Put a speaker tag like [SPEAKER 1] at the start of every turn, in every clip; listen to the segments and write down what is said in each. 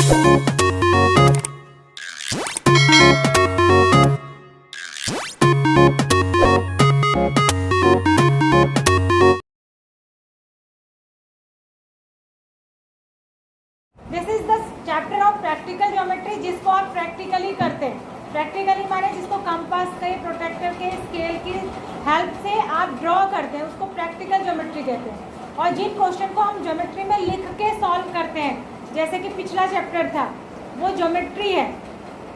[SPEAKER 1] This is the chapter of practical geometry, जिसको आप practically करते हैं। प्रैक्टिकली माने जिसको कंपास के, प्रोटेक्टर के, स्केल की हेल्प से आप ड्रॉ करते हैं, उसको प्रैक्टिकल ज्योमेट्री कहते हैं। और जिन क्वेश्चन को हम ज्योमेट्री में लिख के सॉल्व करते हैं, जैसे कि पिछला चैप्टर था वो ज्योमेट्री है,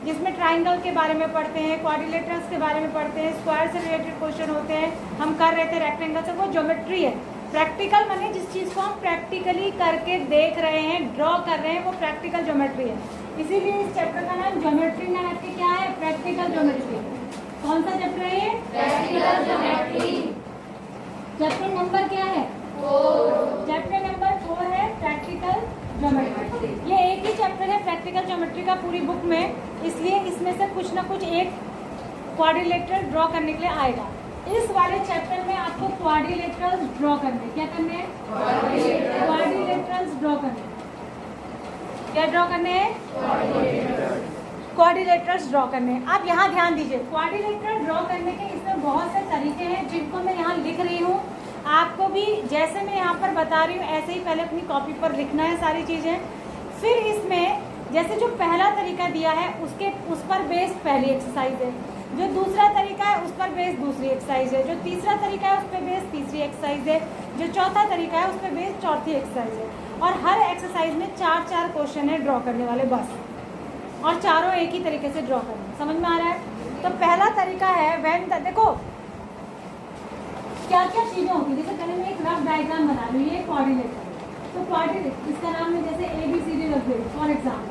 [SPEAKER 1] जिसमें ट्राइंगल के बारे में पढ़ते हैं, क्वाड्रिलेटरल्स के बारे में पढ़ते हैं, स्क्वायर से रिलेटेड क्वेश्चन होते हैं, हम कर रहे थे रेक्टेंगल से, वो ज्योमेट्री है। प्रैक्टिकल माने जिस चीज़ को हम प्रैक्टिकली करके देख रहे हैं, ड्रॉ कर रहे हैं, वो प्रैक्टिकल ज्योमेट्री है। इसीलिए इस चैप्टर का नाम ज्योमेट्री ना रख के क्या है, प्रैक्टिकल ज्योमेट्री। कौन सा चैप्टर है ये?
[SPEAKER 2] Practical geometry.
[SPEAKER 1] चैप्टर नंबर क्या है?
[SPEAKER 2] 4।
[SPEAKER 1] चैप्टर नंबर 4 है प्रैक्टिकल ज्योमेट्री। ये एक ही चैप्टर है प्रैक्टिकल ज्योमेट्री का पूरी बुक में, इसलिए इसमें से कुछ ना कुछ एक क्वाड्रिलेटरल ड्रॉ करने के लिए आएगा। इस वाले चैप्टर में आपको क्वाड्रिलेटरल्स ड्रॉ करने, क्या करने हैं? क्वाड्रिलेटरल्स ड्रॉ करने। क्या ड्रॉ करने हैं? क्वाड्रिलेटरल्स ड्रॉ करने हैं। आप यहाँ ध्यान दीजिए, क्वाड्रिलेटरल ड्रॉ करने के इसमें बहुत से तरीके हैं, जिनको मैं यहाँ लिख रही हूँ। आपको भी जैसे मैं यहाँ पर बता रही हूँ ऐसे ही पहले अपनी कॉपी पर लिखना है सारी चीज़ें। फिर इसमें जैसे जो पहला तरीका दिया है उस पर बेस्ड पहली एक्सरसाइज है, जो दूसरा तरीका है उस पर बेस्ड दूसरी एक्सरसाइज है, जो तीसरा तरीका है उस पर बेस्ड तीसरी एक्सरसाइज है, जो चौथा तरीका है उस पर बेस्ड चौथी एक्सरसाइज है। और हर एक्सरसाइज में 4-4 क्वेश्चन है ड्रॉ करने वाले बस, और चारों एक ही तरीके से ड्रॉ करना। समझ में आ रहा है? तो पहला तरीका है व्हेन देखो क्या क्या चीज़ें होती है। जैसे पहले मैं एक रफ डायग्राम बना लूँ, ये क्वाड्रिलेटरल, तो क्वाड्रिलेटरल इसका नाम है जैसे ABCD रख दे फॉर एग्जाम्पल।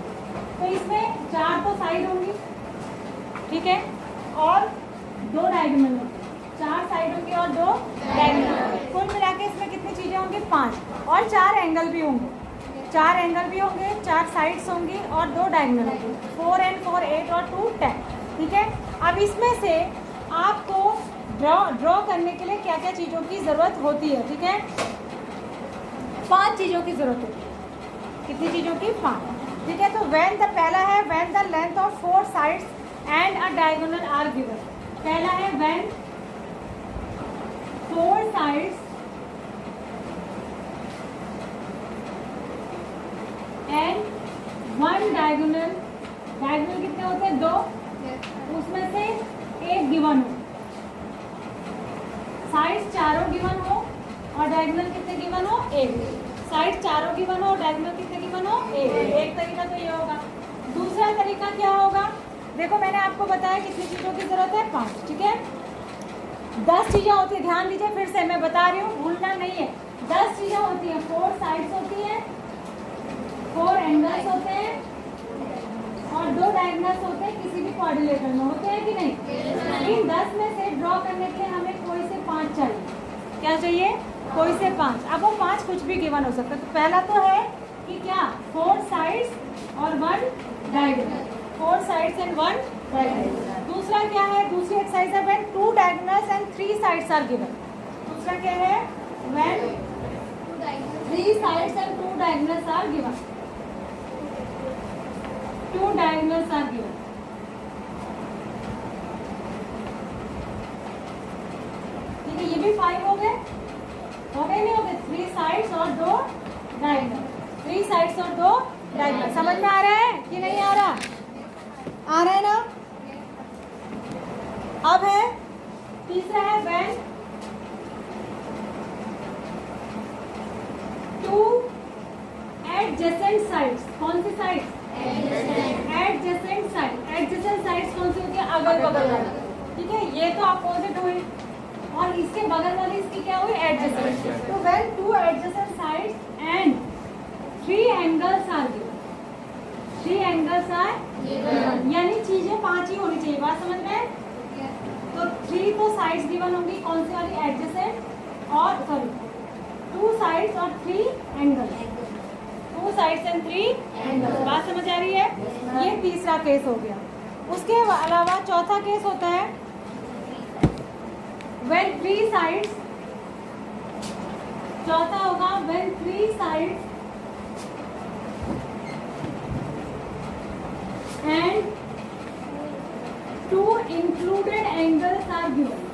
[SPEAKER 1] तो इसमें 4 तो साइड होंगी, ठीक है, और 2 डायगोनल होंगे। 4 साइड होंगी और 2 डायगोनल होंगे। कुल मिला के इसमें कितनी चीज़ें होंगी? 5, और 4 एंगल भी होंगे। 4 एंगल भी होंगे, 4 साइड्स होंगी और 2 डायगोनल होंगे। 4 and 4 8 और 2 10, ठीक है। अब इसमें से आपको ड्रॉ करने के लिए क्या क्या चीज़ों की ज़रूरत होती है, ठीक है? 5 चीज़ों की ज़रूरत होती है। कितनी चीज़ों की? 5, ठीक है। तो पहला है when the length of 4 sides and a diagonal are given. पहला है when 4 sides and 1 diagonal. Diagonal कितने होते हैं? 2, उसमें से एक गिवन हो। साइड्स चारों गिवन हो और डायगोनल कितने गिवन हो? 1। साइड चारों गिवन हो और डायगोनल कितने गिवन हो? 1। एक तरीका तो ये होगा। दूसरा तरीका क्या होगा? देखो मैंने आपको बताया कितनी चीज़ों की ज़रूरत है? 5, ठीक है। 10 चीज़ें होती है, ध्यान दीजिए, फिर से मैं बता रही हूँ, भूलना नहीं है। 10 चीज़ें होती हैं। 4 साइड्स होती हैं, 4 एंगल्स होते हैं और 2 डायगोनल्स होते हैं। किसी भी क्वाड्रिलेटरल में होते हैं कि नहीं? इन 10 में से ड्रॉ करने के लिए हमें कोई से 5 चाहिए। क्या चाहिए? कोई से 5। अब वो 5 कुछ भी गिवन हो सकता है। तो पहला तो है कि क्या? 4 साइड्स और 1 डायगोनल। 4 sides and 1 diagonal. दूसरा क्या है? दूसरी एक्सरसाइज है when 2 diagonals and 3 sides are given. दूसरा क्या है? When 3 sides and 2 diagonals are given. 2 diagonals are given. ठीक है, ये भी 5 हो गए। नहीं हो गए? 3 साइड्स और 2 डायगोनल। 3 साइड्स और 2 डायगोनल। समझ में आ रहा है कि नहीं आ रहा? आ रहा है ना? अब है तीसरा है व्हेन 2 एडजेसेंट साइड्स। कौन सी sides? Adjacent side. Adjacent sides कौन सी होती है? अगल बगल वाली, ठीक है। ये तो अपोजिट हुई और इसके बगल वाली इसकी क्या हुई? एडजेसेंट। तो when 2 adjacent sides and 3 angles are given. 3 angles are given, यानी चीजें 5 ही होनी चाहिए। बात समझ में? तो 3 तो साइड्स गिवन होंगी, कौन सी वाली? एडजेसेंट, और 2 साइड्स और 3 एंगल्स। 2 sides and 3 angles. बात समझ आ रही है? ये तीसरा केस हो गया। उसके अलावा चौथा केस होता है when 3 sides। चौथा होगा when 3 sides included angles are given.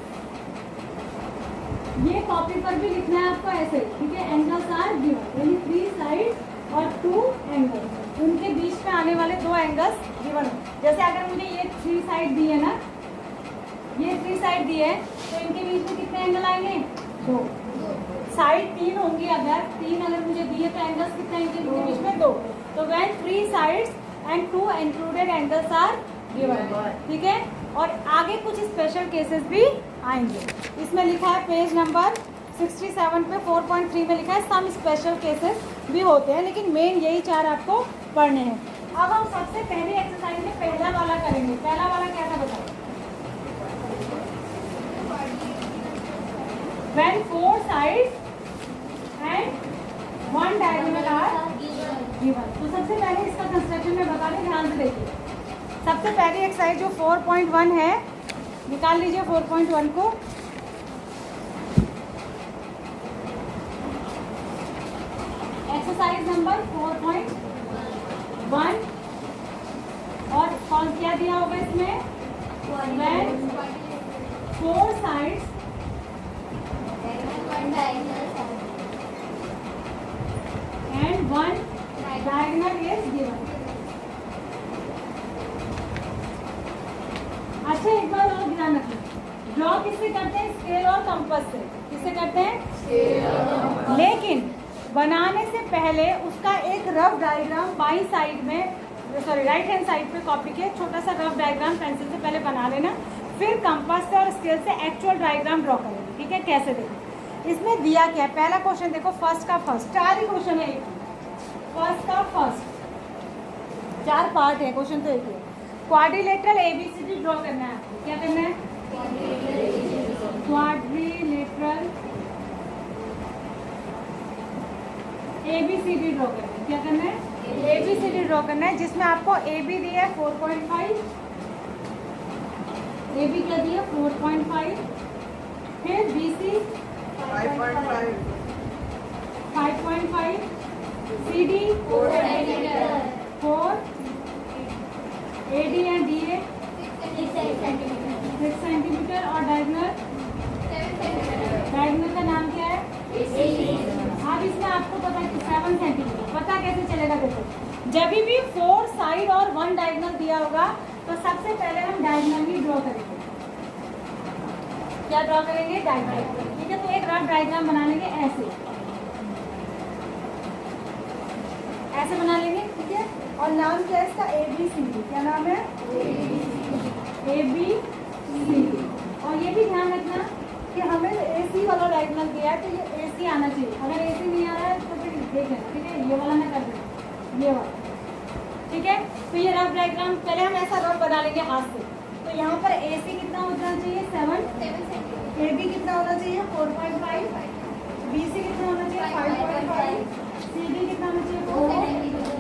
[SPEAKER 1] ये कॉपी पर भी लिखना है आपको ऐसे, ठीक है। एंगल्स आर गिवन यानी 3 साइड और 2 एंगल्स, उनके बीच में आने वाले 2 एंगल्स गिवन। जैसे अगर मुझे ये 3 साइड दी है ना, ये 3 साइड दी है, तो इनके बीच में कितने एंगल आएंगे? 2। साइड 3 होंगी, अगर 3 अगर मुझे दी है तो एंगल्स कितने आएंगे इनके बीच में? 2। तो when 3 sides and 2 included angles are given, ठीक है। और आगे कुछ स्पेशल केसेस भी आएंगे। इसमें लिखा है पेज नंबर 67 पे 4.3 में लिखा है सम स्पेशल केसेस भी होते हैं, लेकिन मेन यही 4 आपको पढ़ने हैं। अब हम सबसे पहले एक्सरसाइज में पहला वाला करेंगे। पहला वाला क्या था बताओ? When 4 sides and 1 diagonal are given। तो सबसे पहले इसका कंस्ट्रक्शन में बता दें, ध्यान से देखिए। सबसे पहली एक्सरसाइज जो 4.1 है, निकाल लीजिए 4.1 को। एक्सरसाइज नंबर 4.1 और कौन क्या दिया होगा इसमें? When 4 sides and 1 diagonal is given। अच्छा, एक बार और ध्यान रखना, ड्रॉ किससे करते हैं? स्केल और कंपास से। किससे करते हैं? लेकिन बनाने से पहले उसका एक रफ डायग्राम बाई साइड में, सॉरी राइट हैंड साइड पे कॉपी के छोटा सा रफ डायग्राम पेंसिल से पहले बना लेना, फिर कंपास से और स्केल से एक्चुअल डायग्राम ड्रॉ करेंगे, ठीक है। कैसे देखो इसमें दिया क्या है? पहला क्वेश्चन देखो, फर्स्ट का फर्स्ट, 4 ही क्वेश्चन है, फर्स्ट का फर्स्ट, 4 पार्ट है क्वेश्चन, तो एक है क्वाड्रिलेटरल ABCD ड्रॉ करना है आपको। क्या करना है? क्वाड्रिलेटरल ABCD ड्रॉ करना है। क्या करना है? ABCD ड्रॉ करना है, जिसमें आपको AB दिया है 4.5, AB क्या दिया? 4.5, फिर BC 5.5, CD 4, AD and DA 6 centimetre और डायगोनल का नाम क्या है? अब इसमें आपको पता है कि 7 सेंटीमीटर। पता कैसे चलेगा? देखो, जब भी 4 साइड और 1 डायगोनल दिया होगा तो सबसे पहले हम डायगोनल ही ड्रॉ करेंगे। क्या ड्रॉ करेंगे? डायगोनल, ठीक है। तो एक रफ डायग्राम बना लेंगे, ऐसे बना लेंगे, ठीक है। और नाम क्या है इसका? ABCD। क्या नाम है? ABCD। और ये भी ध्यान रखना कि हमें AC वाला डायगोनल दिया है, तो ये AC आना चाहिए। अगर AC नहीं आ रहा है तो फिर देख लेना, ठीक है। ये वाला ना कर देना, ये वाला, ठीक है। तो ये रफ डायग्राम पहले हम ऐसा रफ बना लेंगे हाथ से। तो यहाँ पर AC कितना होना चाहिए? 7, AB कितना होना चाहिए? 4.5, BC कितना होना चाहिए? 5.5, CD कितना होना चाहिए? 4,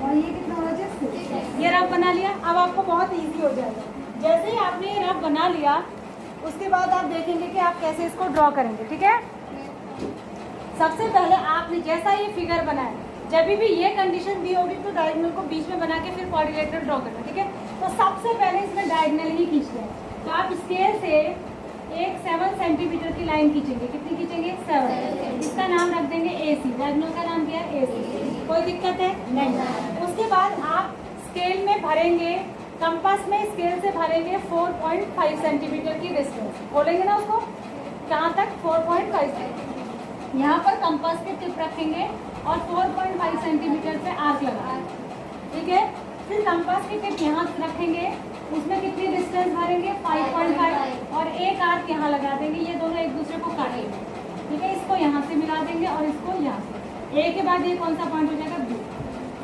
[SPEAKER 1] और ये कितना होना चाहिए? 6। ये रफ बना लिया। अब आपको बहुत इजी हो जाएगा। जैसे ही आपने ये रफ बना लिया, उसके बाद आप देखेंगे कि आप कैसे इसको ड्रॉ करेंगे, ठीक है। सबसे पहले आपने जैसा ये फिगर बनाया, जब भी ये कंडीशन दी होगी तो डायगोनल को बीच में बना के फिर क्वाड्रिलेटरल ड्रॉ करना, ठीक है। तो सबसे पहले इसमें डायगोनल ही खींचना है। तो आप स्केल से एक 7 सेंटीमीटर की लाइन खींचेंगे। कितनी खींचेंगे? 7। इसका नाम रख देंगे AC। डायगोनल का नाम क्या है? AC। कोई दिक्कत है? नहीं। उसके बाद आप स्केल में भरेंगे, कंपास में स्केल से भरेंगे 4.5 सेंटीमीटर की डिस्टेंस। बोलेंगे ना उसको, कहाँ तक? 4.5। यहाँ पर कंपास के टिप रखेंगे और 4.5 सेंटीमीटर पे आर्क लगाएंगे, ठीक है। फिर कंपास की टिप यहाँ रखेंगे, उसमें कितनी डिस्टेंस भरेंगे? 5.5, और एक आर्क यहाँ लगा देंगे। ये दोनों एक दूसरे को काटेंगे, ठीक है। इसको यहाँ से मिला देंगे और इसको यहाँ से। ए के बाद ये कौन सा पॉइंट हो जाएगा? B।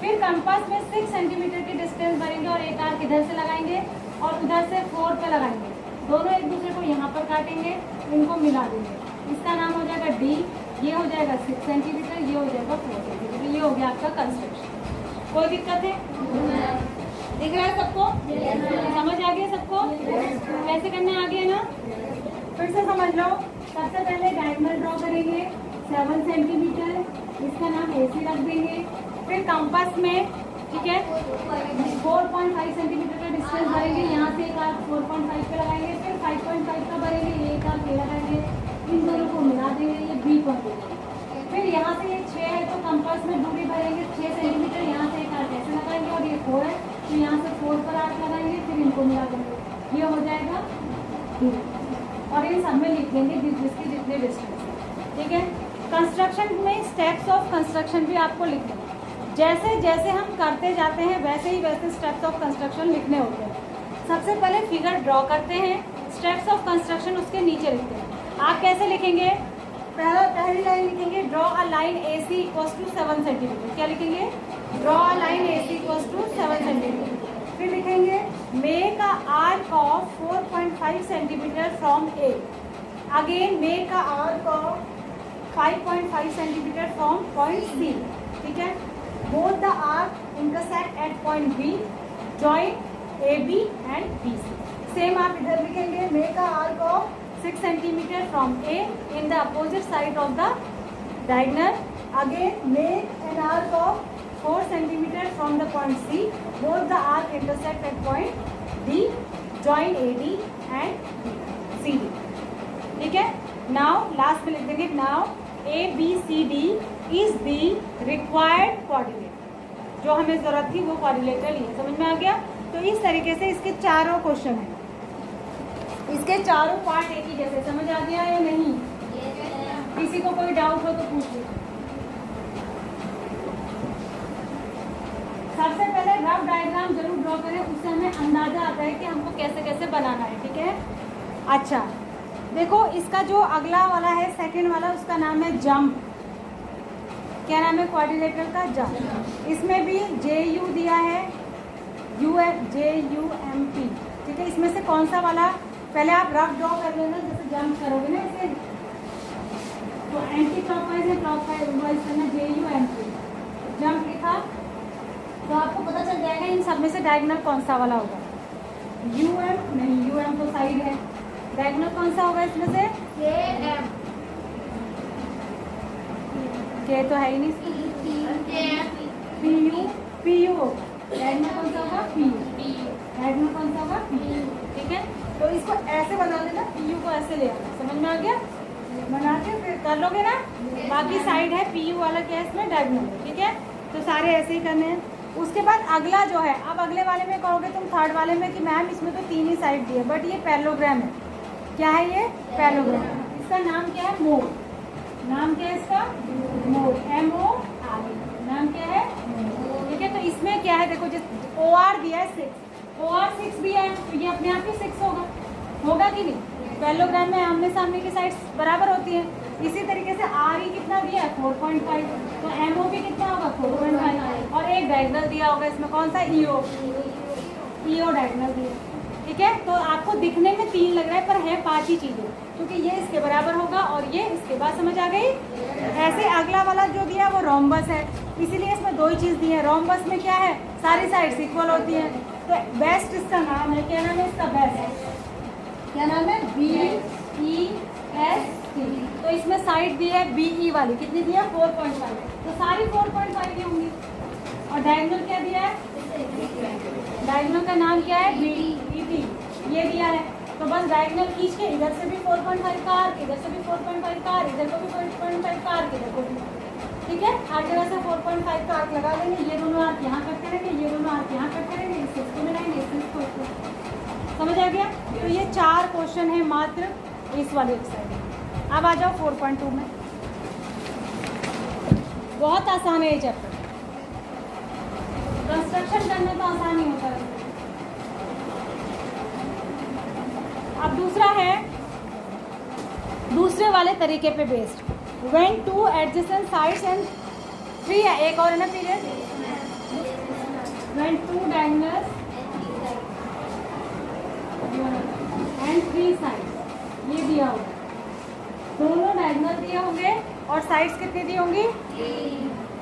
[SPEAKER 1] फिर कंपास में 6 सेंटीमीटर की डिस्टेंस भरेंगे और एक आर्क इधर से लगाएंगे और उधर से 4 पे लगाएंगे। दोनों एक दूसरे को यहाँ पर काटेंगे, इनको मिला देंगे। इसका नाम हो जाएगा D। ये हो जाएगा 6 सेंटीमीटर, ये हो जाएगा 4 सेंटीमीटर। ये हो गया आपका कंस्ट्रक्शन। कोई दिक्कत है? दिख रहा है सबको? समझ आ गया सबको? कैसे करना है आगे ना? फिर से समझ लो। सबसे पहले डायगोनल ड्रॉ करेंगे 7 सेंटीमीटर, इसका नाम AC रख देंगे। फिर कंपास में, ठीक है, 4.5 सेंटीमीटर का डिस्टेंस भरेंगे, यहाँ से एक आर्क 4.5 पे लगाएंगे, फिर 5.5 का भरेंगे, ये एक आर्क ये लगाएंगे, इन दोनों को मिला देंगे, ये बी पॉइंट देंगे। फिर यहाँ से ये 6 है तो कंपास में दूरी भरेंगे 6 सेंटीमीटर, यहाँ से एक आर्क ऐसे लगाएंगे, और ये 4 है तो यहाँ से 4 पर आर्क लगाएंगे, फिर इनको मिला देंगे, ये हो जाएगा B। और इन सब में लिख देंगे जिसके जितने डिस्टेंस है, ठीक है। कंस्ट्रक्शन में स्टेप्स ऑफ कंस्ट्रक्शन भी आपको लिखना है, जैसे जैसे हम करते जाते हैं वैसे ही वैसे स्टेप्स ऑफ कंस्ट्रक्शन लिखने होते हैं। सबसे पहले फिगर ड्रॉ करते हैं, स्टेप्स ऑफ कंस्ट्रक्शन उसके नीचे लिखते हैं। आप कैसे लिखेंगे? पहली लाइन लिखेंगे draw a line AC equals to 7 centimetre. क्या लिखेंगे? Draw a line AC equals to 7 centimetre. फिर लिखेंगे make a arc of 4.5 centimetre from A। Again make a arc of 5.5 centimetre from point C, ठीक है। Both the arc intersect at point B, join AB and BC. Same आप इधर लिखेंगे make a arc of 6 centimeter from A in the opposite side of the diagonal. Again make an arc of 4 centimeter from the point C. Both the arc intersect at point B, join AD and CD. ठीक है। Now last में लिख देंगे now ABCD is the required coordinate. जो हमें ज़रूरत थी वो कोऑर्डिनेटर लिए, समझ में आ गया। तो इस तरीके से इसके चारों क्वेश्चन हैं, इसके चारों पार्ट एक ही जैसे। समझ आ गया या नहीं? किसी को कोई डाउट हो तो पूछ लीजिए। सबसे पहले रफ डायग्राम जरूर ड्रॉ करें, उससे हमें अंदाजा आता है कि हमको कैसे कैसे बनाना है, ठीक है। अच्छा देखो, इसका जो अगला वाला है सेकंड वाला, उसका नाम है जंप। क्या नाम है कोऑर्डिनेटर का? जंप। इसमें भी JU दिया है, JUMP, ठीक है। इसमें से कौन सा वाला पहले आप रफ ड्रॉ कर लेना, जैसे जंप करोगे ना इसे, तो एंटी क्लॉकवाइज है, क्लॉकवाइज करना JUMP। जंप लिखा तो आपको पता चल जाएगा इन सब में से डायगोनल कौन सा वाला होगा। UM नहीं, UM तो साइड है। डायगोनल कौन सा होगा इसमें से?
[SPEAKER 2] KM।
[SPEAKER 1] K तो है ही नहीं। PU होगा। डायगोनल कौन सा होगा? PU। डायगोनल कौन सा होगा? PU, ठीक है। तो इसको ऐसे बना लेना, PU को ऐसे ले आना। समझ में आ गया? बना के फिर कर लोगे ना। बाकी साइड है, PU वाला क्या है इसमें? डायगोनल, ठीक है। तो सारे ऐसे ही करने हैं। उसके बाद अगला जो है, अब अगले वाले में कहोगे तुम थर्ड वाले में कि मैम इसमें तो 3 ही साइड दी है, बट ये पैरेललोग्राम है। क्या है ये? पैरेललोग्राम। इसका नाम क्या है? मोड। नाम क्या है इसका? Mode, MOR। नाम क्या है? ठीक है। तो इसमें क्या है देखो, जिस OR दिया है 6, OR 6 भी है, तो ये अपने आप ही 6 होगा कि नहीं? पैरेललोग्राम में आमने सामने की साइड्स बराबर होती हैं। इसी तरीके से RE कितना दिया है? 4.5, तो MO भी कितना होगा? 4.5। और एक डायगोनल दिया होगा इसमें, कौन सा? EO डायगोनल दिया, ठीक है। तो आपको दिखने में 3 लग रहा है, पर है 5 ही चीज़ें, क्योंकि ये इसके बराबर होगा और ये इसके बाद। समझ आ गई? ऐसे अगला वाला जो दिया वो रोम्बस है, इसीलिए इसमें 2 ही चीज़ दी है। रोम्बस में क्या है? सारी साइड्स इक्वल होती हैं। तो बेस्ट इसका नाम है, क्या नाम है इसका? बेस्ट। क्या नाम है? BEST। तो इसमें साइड दी है BE वाली, कितनी दी है? 4.5। तो सारी 4.5 की होंगी। और डायगोनल क्या दिया है? डायगोनल का नाम क्या है? BT, ये दिया है। तो बस डायगोनल खींच के इधर से भी 4.5 का आर्क, इधर से भी 4.5 का आर्क, इधर को भी 4.5 का आर्क, इधर को भी, ठीक है। हर जगह से 4.5 का आर्क लगा लेंगे। ये दोनों आर्क यहाँ कट करेंगे, ये दोनों आर्क यहाँ कट करेंगे, इससे इसको मिलाएंगे, इससे इसको। समझ आ गया? तो ये 4 क्वेश्चन है मात्र इस वाले एक्सरसाइज में। अब आ जाओ 4.2 में। बहुत आसान है ये चैप्टर, कंस्ट्रक्शन करना तो आसान ही होता है। अब दूसरा है दूसरे वाले तरीके पे based. When 2 adjacent sides and 3 है, एक और है ना period. When 2 diagonals and 3 sides, ये दिया होगा। दोनों डायगोनल दिए होंगे और साइड्स कितनी दी होंगी?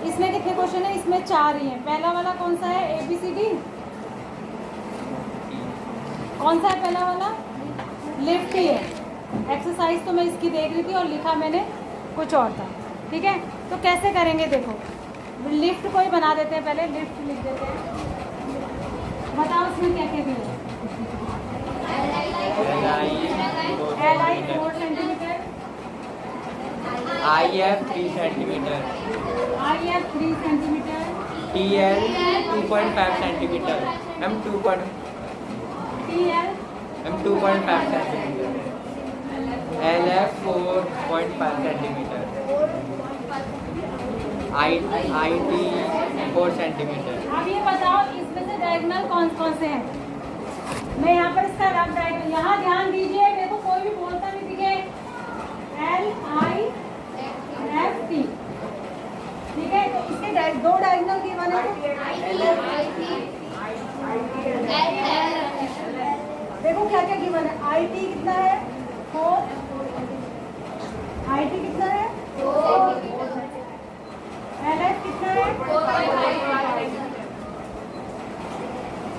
[SPEAKER 1] इसमें कितने क्वेश्चन है? इसमें 4 ही हैं। पहला वाला कौन सा है? ABCD। कौन सा है पहला वाला? लिफ्ट ही है। एक्सरसाइज तो मैं इसकी देख रही थी और लिखा मैंने कुछ और था, ठीक है। तो कैसे करेंगे देखो, लिफ्ट को ही बना देते हैं। पहले लिफ्ट लिख देते हैं। बताओ इसमें क्या क्या दिया है? LI 4 centimetre,
[SPEAKER 3] IF 3 centimetre,
[SPEAKER 1] IF 3 centimetre,
[SPEAKER 3] TL 2.5 centimetre, M 2.5
[SPEAKER 1] TL
[SPEAKER 3] centimetre, LF 4.5 centimetre, IT 4 centimetre.
[SPEAKER 1] अब ये बताओ इसमें से डायगोनल कौन कौन से हैं? मैं यहाँ पर इसका रफ डायगोनल, यहाँ ध्यान दीजिए, देखो कोई भी बोलता नहीं दिखे। LIFT, ठीक है। तो इसके दो डायगोनल की बने, देखो क्या क्या गिवन है। IT कितना है? 4, IT कितना है? LF कितना है?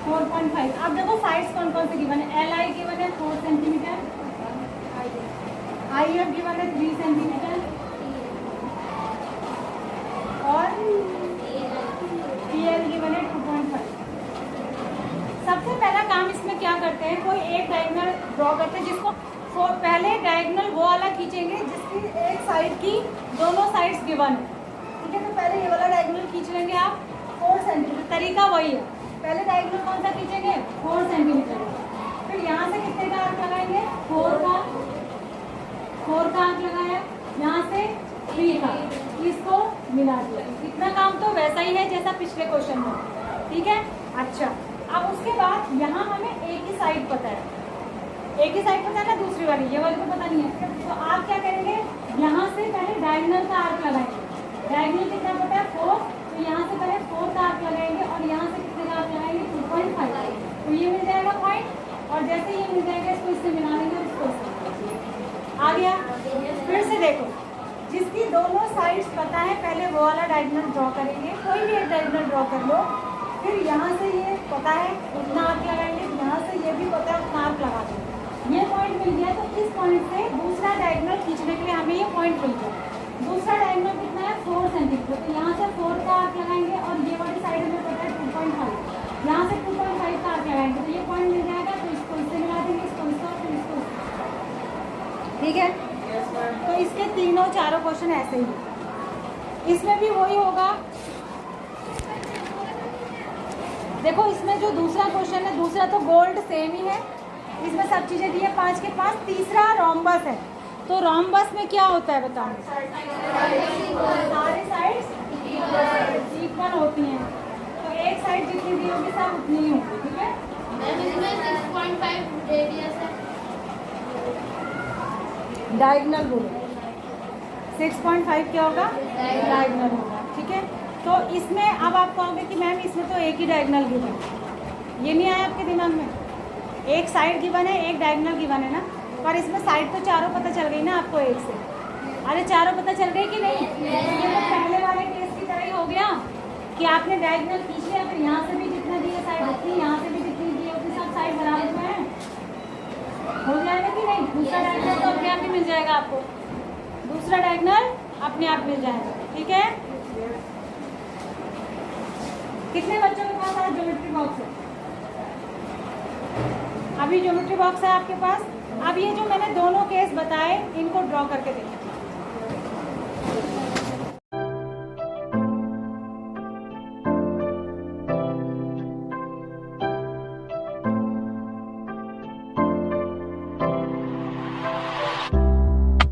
[SPEAKER 1] 4.5। अब देखो साइड्स कौन कौन से गिवन है। LI गिवन है 4 सेंटीमीटर, IF गिवन है 3 सेंटीमीटर और TL गिवन है 2.5। सबसे पहला काम इसमें क्या करते हैं, कोई एक डायगोनल ड्रॉ करते हैं जिसको पहले डायगोनल वो वाला खींचेंगे जिसकी एक साइड की दोनों साइड्स गिवन है, ठीक है। तो पहले ये वाला डायगोनल खींच लेंगे आप 4 सेंटीमीटर, तरीका वही है। पहले डायगोनल कौन सा खींचेंगे? 4 सेंटीमीटर। फिर यहाँ से कितने का आर्क लगाएंगे? 4 का आर्क लगाया, यहाँ से 3 का, इसको मिला दिया। इतना काम तो वैसा ही है जैसा पिछले क्वेश्चन में, ठीक है। अच्छा, अब उसके बाद यहाँ हमें एक ही साइड पता है, एक ही साइड पता है ना, दूसरी वाली, ये वाली को पता नहीं है। तो आप क्या करेंगे, यहाँ से पहले डायगोनल का आर्क लगाएंगे। डायगोनल कितना पता है? 4, तो यहाँ से पहले 4 का आर्क लगाएंगे और यहाँ से कितने का आर्क लगाएंगे? 2.5। तो ये मिल जाएगा पॉइंट, और जैसे ये मिल जाएगा इसको इससे मिला लेंगे और इसको इससे। आ गया। फिर से देखो, जिसकी दोनों साइड्स पता है पहले वो वाला डायगोनल ड्रॉ करेंगे, कोई भी एक डायगोनल ड्रॉ कर लो। फिर यहाँ से ये पता है उतना आर्क लगाएंगे, यहाँ से ये भी पता है उतना आर्क लगा देंगे। ये पॉइंट मिल गया, तो इस पॉइंट से दूसरा डायगोनल खींचने के लिए हमें ये पॉइंट मिल गया। दूसरा डायगोनल कितना है? 4 सेंटीमीटर। तो यहाँ से 4 का आर्क लगाएंगे और ये वाली साइड में पता है 2.5, यहाँ से 2.5 का आर्क लगाएंगे, तो ये पॉइंट मिल जाएगा। तो इसको इससे मिला देंगे, इसको इसको फिर इसको, ठीक है। तो इसके तीनों चारों क्वेश्चन ऐसे ही, इसमें भी वही होगा। देखो इसमें जो दूसरा क्वेश्चन है, दूसरा तो गोल्ड सेम ही है, इसमें सब चीज़ें दी है 5 के 5। तीसरा रोम्बस है, तो रोम्बस में क्या होता है बताओ? सारी साइड्स इक्वल होती हैं, तो एक साइड जितनी दी होगी सब उतनी ही होगी, ठीक है।
[SPEAKER 2] 6.5 रेडियस है,
[SPEAKER 1] डायगोनल बोलो, 6.5 क्या होगा? डायगोनल होगा, ठीक है। तो इसमें अब आप कहोगे कि मैम इसमें तो एक ही डायगोनल गिवन है, ये नहीं आया आपके दिमाग में? एक साइड गिवन है, एक डायगोनल गिवन है ना, पर इसमें साइड तो चारों पता चल गई ना आपको एक से। अरे चारों पता चल गई कि नहीं? ये तो पहले वाले केस की तरह ही हो गया कि आपने डायगोनल खींच लिया, फिर यहाँ से भी जितना दी है साइड उतनी, यहाँ से भी जितनी दी है उतनी, सब साइड बराबर में है, हो जाएगा कि नहीं? दूसरा डायगोनल तो अपने आप ही मिल जाएगा आपको, दूसरा डायगोनल अपने आप मिल जाएगा, ठीक है। कितने बच्चों के पास आज ज्योमेट्री बॉक्स है? अभी ज्योमेट्री बॉक्स है आपके पास। अब ये जो मैंने दोनों केस बताए इनको ड्रॉ करके देखिए।